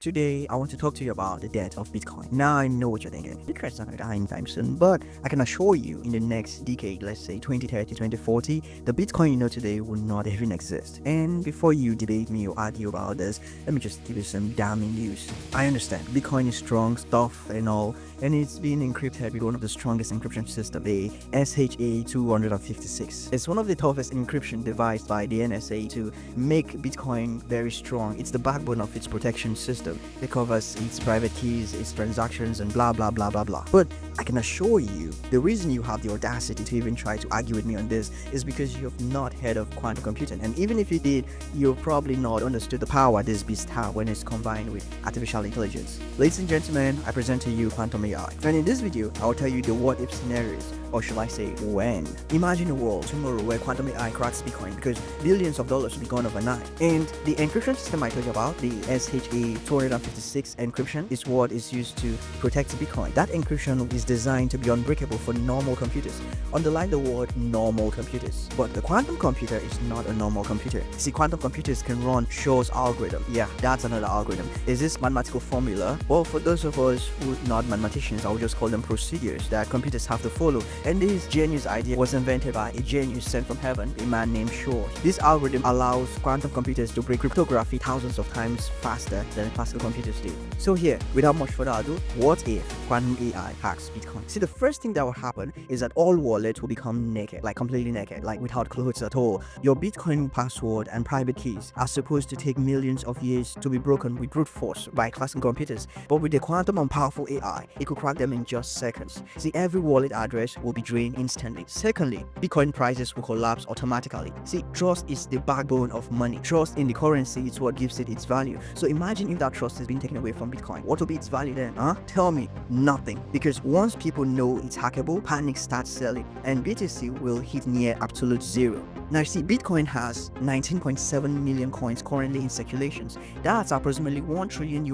Today, I want to talk to you about the death of Bitcoin. Now, I know what you're thinking. Bitcoin's not going to die anytime soon, but I can assure you, in the next decade, let's say 2030, 2040, the Bitcoin you know today will not even exist. And before you debate me or argue about this, let me just give you some damning news. I understand Bitcoin is strong stuff and all, and it's been encrypted with one of the strongest encryption systems, the SHA-256. It's one of the toughest encryption devised by the NSA to make Bitcoin very strong. It's the backbone of its protection system. It covers its private keys, its transactions, and blah blah blah blah blah. But I can assure you, the reason you have the audacity to even try to argue with me on this is because you have not heard of quantum computing. And even if you did, you've probably not understood the power this beast has when it's combined with artificial intelligence. Ladies and gentlemen, I present to you quantum AI. And in this video, I'll tell you the what-if scenarios, or should I say when. Imagine a world tomorrow where quantum AI cracks Bitcoin because billions of dollars will be gone overnight. And the encryption system I told you about, the SHA-256 encryption, is what is used to protect Bitcoin. That encryption is designed to be unbreakable for normal computers. Underline the word normal computers. But the quantum computer is not a normal computer. See, quantum computers can run Shor's algorithm. Yeah, that's another algorithm. Is this mathematical formula? Well, for those of us who are not mathematicians, I would just call them procedures that computers have to follow. And this genius idea was invented by a genius sent from heaven, a man named Shor. This algorithm allows quantum computers to break cryptography thousands of times faster than classical computers do. So here, without much further ado, what if quantum AI hacks Bitcoin? See, the first thing that will happen is that all wallets will become naked, like completely naked, like without clothes at all. Your Bitcoin password and private keys are supposed to take millions of years to be broken with brute force by classical computers, but with the quantum and powerful AI, it could crack them in just seconds. See, every wallet address will be drained instantly. Secondly, Bitcoin prices will collapse automatically. See, trust is the backbone of money. Trust in the currency is what gives it its value. So imagine if that trust has been taken away from Bitcoin. What will be its value then? Tell me. Nothing. Because once people know it's hackable, panic starts selling, and BTC will hit near absolute zero. Now, see, Bitcoin has 19.7 million coins currently in circulations. That's approximately $1 trillion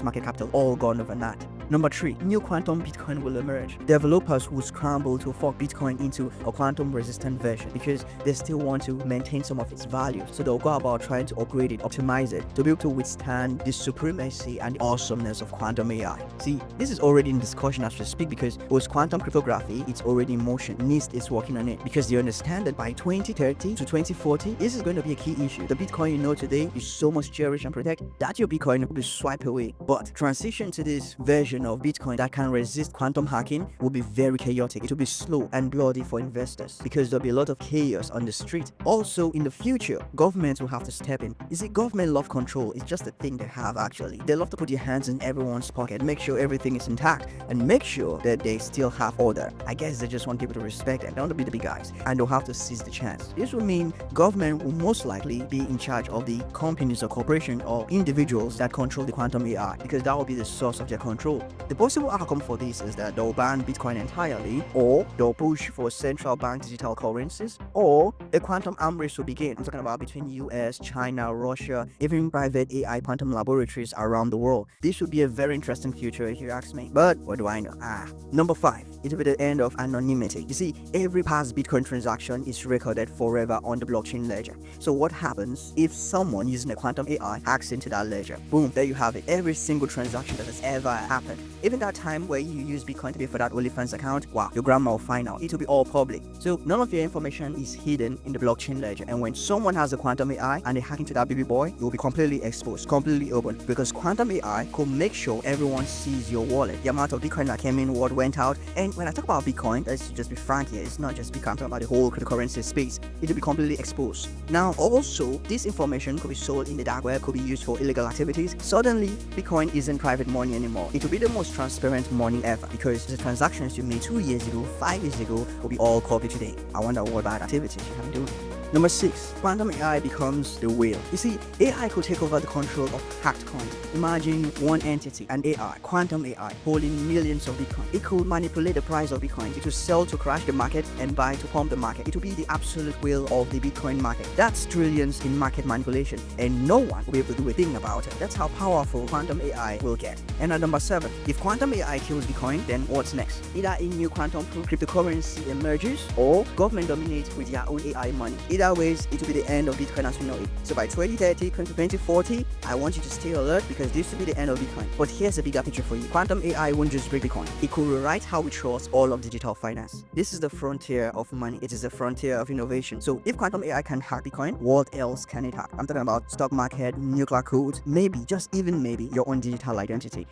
market capital, all gone overnight. Number 3, new quantum Bitcoin will emerge. Developers will scramble to fork Bitcoin into a quantum-resistant version because they still want to maintain some of its value. So they'll go about trying to upgrade it, optimize it, to be able to withstand the supremacy and the awesomeness of quantum AI. See, this is already in discussion as we speak because post-quantum cryptography, it's already in motion. NIST is working on it because they understand that by 2030 to 2040, this is going to be a key issue. The Bitcoin you know today is so much cherished and protected that your Bitcoin will be swiped away. But transition to this version of Bitcoin that can resist quantum hacking will be very chaotic. It will be slow and bloody for investors because there'll be a lot of chaos on the street. Also, in the future, governments will have to step in. You see, government love control. It's just a thing they have actually. They love to put their hands in everyone's pocket, make sure everything is intact, and make sure that they still have order. I guess they just want people to respect them. They want to be the big guys, and they'll have to seize the chance. This will mean government will most likely be in charge of the companies or corporations or individuals that control the quantum AI because that will be the source of their control. The possible outcome for this is that they'll ban Bitcoin entirely, or they'll push for central bank digital currencies, or a quantum arms race will begin. I'm talking about between US, China, Russia, even private AI quantum laboratories around the world. This would be a very interesting future if you ask me. But what do I know? Number 5, it will be the end of anonymity. You see, every past Bitcoin transaction is recorded forever on the blockchain ledger. So what happens if someone using a quantum AI hacks into that ledger? Boom, there you have it. Every single transaction that has ever happened. Even that time where you use Bitcoin to pay for that OnlyFans account, wow, your grandma will find out. It will be all public. So none of your information is hidden in the blockchain ledger. And when someone has a quantum AI and they hack into that baby boy, it will be completely exposed, completely open. Because quantum AI could make sure everyone sees your wallet, the amount of Bitcoin that came in, what went out. And when I talk about Bitcoin, let's just be frank here, it's not just Bitcoin, I'm talking about the whole cryptocurrency space. It will be completely exposed. Now, also, this information could be sold in the dark web, could be used for illegal activities. Suddenly, Bitcoin isn't private money anymore. It will be the most transparent money ever because the transactions you made 2 years ago, 5 years ago will be all copied today. I wonder what bad activities you have been doing. Number 6, quantum AI becomes the whale. You see, AI could take over the control of hacked coins. Imagine one entity, an AI, quantum AI, holding millions of Bitcoin. It could manipulate the price of Bitcoin. It will sell to crash the market and buy to pump the market. It will be the absolute whale of the Bitcoin market. That's trillions in market manipulation, and no one will be able to do a thing about it. That's how powerful quantum AI will get. And at number 7, if quantum AI kills Bitcoin, then what's next? Either a new quantum cryptocurrency emerges, or government dominates with their own AI money. Either either ways, it will be the end of Bitcoin as we know it. So by 2030, 2040, I want you to stay alert because this will be the end of Bitcoin. But here's a bigger picture for you. Quantum AI won't just break Bitcoin. It could rewrite how we trust all of digital finance. This is the frontier of money. It is the frontier of innovation. So if quantum AI can hack Bitcoin, what else can it hack? I'm talking about stock market, nuclear code, maybe, just even maybe, your own digital identity.